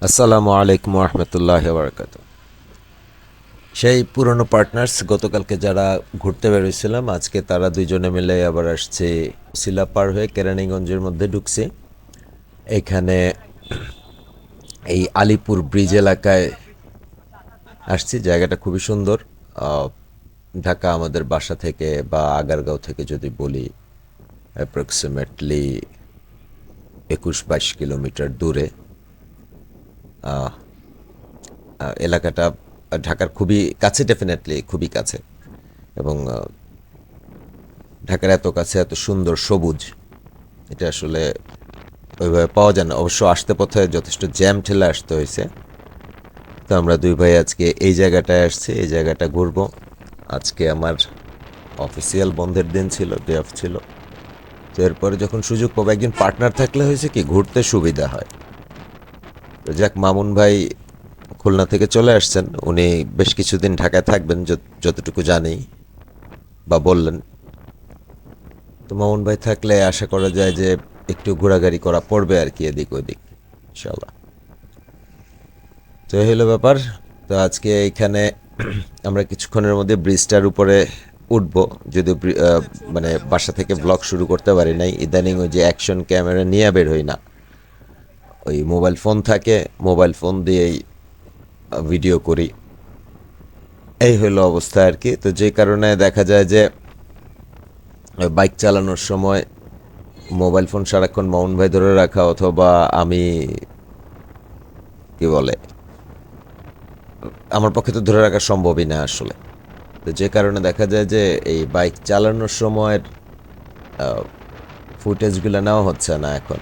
আসসালামু আলাইকুম রহমতুল্লাহ বারকাত। সেই পুরনো পার্টনার্স গতকালকে যারা ঘুরতে বেরোইছিলাম, আজকে তারা দুইজনে মিলে আবার আসছে। শিলা পার হয়ে কেরানীগঞ্জের মধ্যে ঢুকছে। এখানে এই আলিপুর ব্রিজ এলাকায় আসছি। জায়গাটা খুবই সুন্দর। ঢাকা আমাদের বাসা থেকে বা আগারগাঁও থেকে যদি বলি, অ্যাপ্রক্সিমেটলি 21-22 কিলোমিটার দূরে। এলাকাটা ঢাকার খুবই কাছে, ডেফিনেটলি খুবই কাছে। এবং ঢাকার এত কাছে এত সুন্দর সবুজ, এটা আসলে ওইভাবে পাওয়া যায় না। অবশ্য আসতে পথে যথেষ্ট জ্যাম ঠেলে আসতে হয়েছে। তো আমরা দুই ভাই আজকে এই জায়গাটায় আসছি, এই জায়গাটা ঘুরবো। আজকে আমার অফিসিয়াল বন্ধের দিন ছিল, ডে অফ ছিল। তো এরপরে যখন সুযোগ পাবো, একজন পার্টনার থাকলে হয়েছে কি ঘুরতে সুবিধা হয়। তো যাক, মামুন ভাই খুলনা থেকে চলে আসছেন। উনি বেশ কিছুদিন ঢাকায় থাকবেন যতটুকু জানি বা বললেন। তো মামুন ভাই থাকলে আশা করা যায় যে একটু ঘোরাঘুরি করা পড়বে আর কি, এদিক ওদিক ইনশাল্লাহ। তো এই হলো ব্যাপার। তো আজকে এইখানে আমরা কিছুক্ষণের মধ্যে ব্রিজটার উপরে উঠবো। যদিও মানে বাসা থেকে ব্লগ শুরু করতে পারি নাই, ইদানিং ওই যে অ্যাকশন ক্যামেরা নিয়ে বের হই না, ওই মোবাইল ফোন থাকে, মোবাইল ফোন দিয়েই ভিডিও করি। এই হলো অবস্থা আর কি। তো যে কারণে দেখা যায় যে বাইক চালানোর সময় মোবাইল ফোন সারাক্ষণ মামুন ভাই ধরে রাখা, অথবা আমি কি বলে, আমার পক্ষে তো ধরে রাখা সম্ভবই না আসলে। তো যে কারণে দেখা যায় যে এই বাইক চালানোর সময়ের ফুটেজগুলো নেওয়া হচ্ছে না এখন।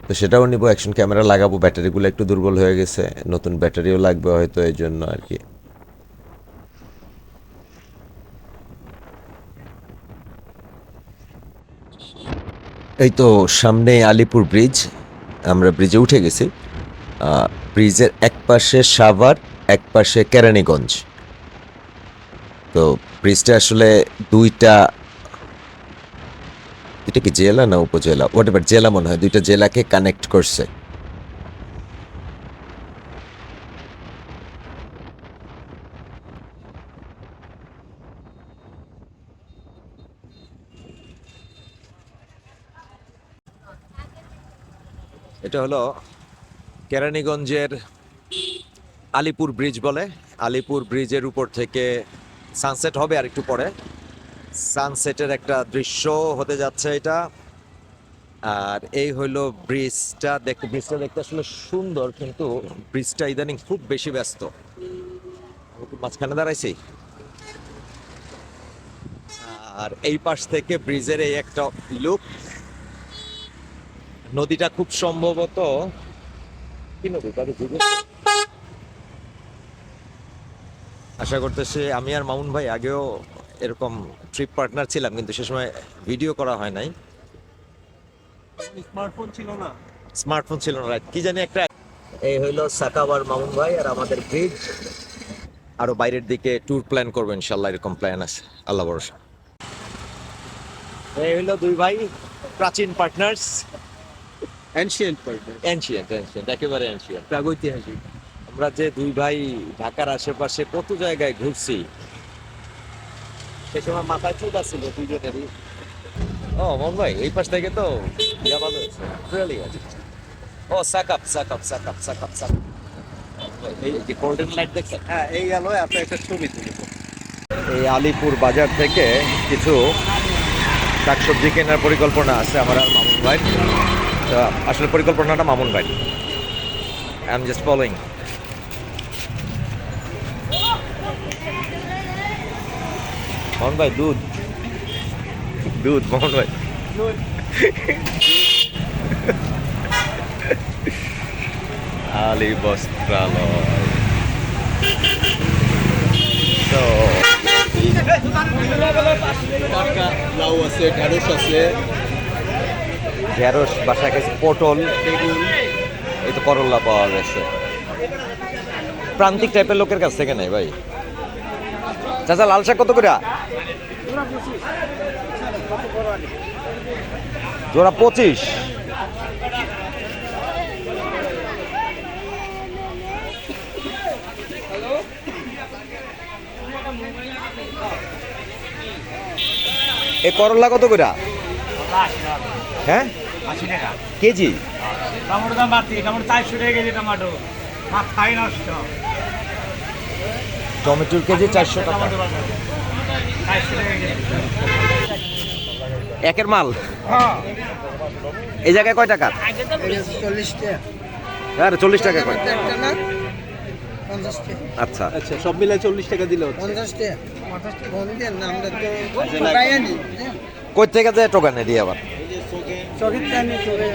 তো সেটাও নিব, অ্যাকশন ক্যামেরা লাগাবো। ব্যাটারিগুলো একটু দুর্বল হয়ে গেছে, নতুন ব্যাটারিও লাগবে হয়তো, এই জন্য আর কি। এই তো সামনে আলিপুর ব্রিজ, আমরা ব্রিজে উঠে গেছি। ব্রিজের এক পাশে সাভার, এক পাশে কেরানীগঞ্জ। তো ব্রিজটা আসলে দুইটা, এটা কি জেলা না উপজেলা, হোয়াট এভার, জেলা মনে হয়, দুইটা জেলাকে কানেক্ট করছে। এটা হলো কেরানীগঞ্জের আলিপুর ব্রিজ বলে। আলিপুর ব্রিজের উপর থেকে সানসেট হবে আর একটু পরে। সানসেটের একটা দৃশ্য হতে যাচ্ছে এটা। আর এই হইলো ব্রিজটা। ব্রিজটা দেখতে আসলে সুন্দর, কিন্তু ব্রিজটা ইদানিং খুব বেশি ব্যস্ত। আমি একটু মাঝখানে দাঁড়াইছি। আর এই পাশ থেকে ব্রিজের এই একটা লুক। নদীটা খুব সম্ভবত কি নদী তাদের আশা করতেছি। আমি আর মামুন ভাই আগেও এরকম ট্রিপ পার্টনার ছিলাম, কিন্তু সে সময় ভিডিও করা হয় নাই। স্মার্টফোন ছিল না, right? কি জানি একটা। এই হইলো সাকাবার মামুন ভাই আর আমাদের ব্রিজ। আরো বাইরের দিকে ট্যুর প্ল্যান করবো ইনশাল্লাহ, এরকম প্ল্যান আছে, আল্লাহ ভরসা। এই হইলো দুই ভাই, প্রাচীন partners. Ancient partner, ancient, ancient, একেবারে এনশিয়েন্ট। প্রাগৈতিহাসিক। আমরা যে দুই ভাই ঢাকার আশেপাশে কত জায়গায় ঘুরছি, সে সময় মাথায় চোট ছিল দুইজনেরই। ও মন ভাই, এই পাশ থেকে তো ইয়া ভালো হয়েছে, ব্রিলিয়ান্ট। ও সাকাপ সাকাপ সাকাপ সাকাপ সাকাপ, এই যে গোল্ডেন লাইট দেখছেন? হ্যাঁ, এই আলোয় আপনি একটা ছবি তুলব। এই আলিপুর বাজার থেকে কিছু শাকসবজি কেনার পরিকল্পনা আছে আমার আর মামুন ভাই। তো আসলে পরিকল্পনাটা মামুন ভাই, I am just following. Mamun ভাই দুধ, দুধ মামুন ভাই। আলী বস্ত্রালয়। তো লাউ আছে, ঢেঁড়স আছে, ঢেঁড়স বাসা গেছে, পটল, বেগুন। এই তো করল্লা পাওয়া গেছে। প্রান্তিক টাইপের লোকের কাছ থেকে নেই ভাই। চাচা লাল শাক কত করে? জোড়া 25। এ করলা কত করে? হ্যাঁ, 80 টাকা কেজি? টমেটো দাম বাড়তি, টমেটো 400 টাকা কেজি টমেটো, মাথায় নষ্ট। টমেটোর কেজি 400 টাকা। 400 টাকা কেজি। একের মাল হ্যাঁ, এই জায়গায় কয় টাকা? 40 টাকা আর 40 টাকা কয়? একটা না 50 টাকা আচ্ছা, আচ্ছা সব মিলে 40 টাকা দিলে হচ্ছে 50 টাকা 50 টাকা কম দেন না আমরা তো আচ্ছা, না। পাইয়া নি কই থেকে যায় টোকানে দিয়ে আবার? চকিত টাইমে চলে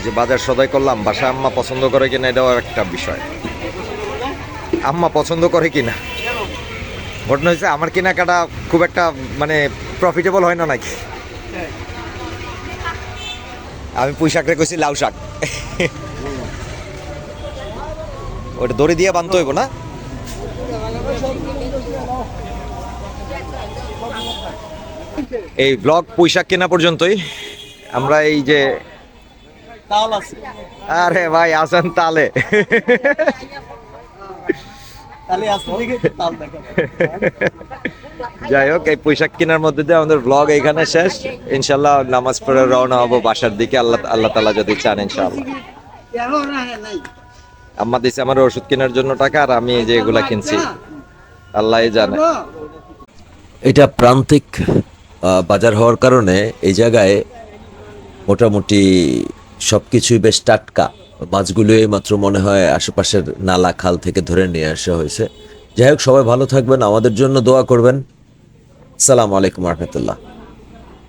যে বাজার সদাই করলাম, বাসা আম্মা পছন্দ করে কিনা এটাও একটা বিষয়। আম্মা পছন্দ করে কিনা, ঘটনা হয়েছে আমার কেনাকাটা খুব একটা মানে প্রফিটেবল হয় না নাকি। আমি পুঁই শাক রেখেছি লাউ শাক, ওটা দড়ি দিয়ে বানতে হইব না? এই ব্লগ পুঁই শাক কেনা পর্যন্তই। আমরা এই যে, তাল আছে, আরে ভাই আসেন তালে। তাহলে আসতে দিকে তো তাল দেখা যাই হোক, এই পোশাক কেনার মধ্যে দিয়ে আমাদের ব্লগ এখানে শেষ। ইনশাল্লাহ নামাজ পড়ে রওনা হবো বাসার দিকে, আল্লাহ তাআলা যদি চান ইনশাআল্লাহ। আম্মা দিছে আমার ওষুধ কেনার জন্য টাকা, আর আমি এই যে এগুলা কিনছি, আল্লাহই জানে। এটা প্রান্তিক বাজার হওয়ার কারণে এই জায়গায় মোটামুটি সবকিছুই বেশ টাটকা। মাছগুলো এই মাত্র মনে হয় আশেপাশের নালা খাল থেকে ধরে নিয়ে আসা হয়েছে। যাই হোক, সবাই ভালো থাকবেন, আমাদের জন্য দোয়া করবেন। আসসালামু আলাইকুম রহমতুল্লাহ।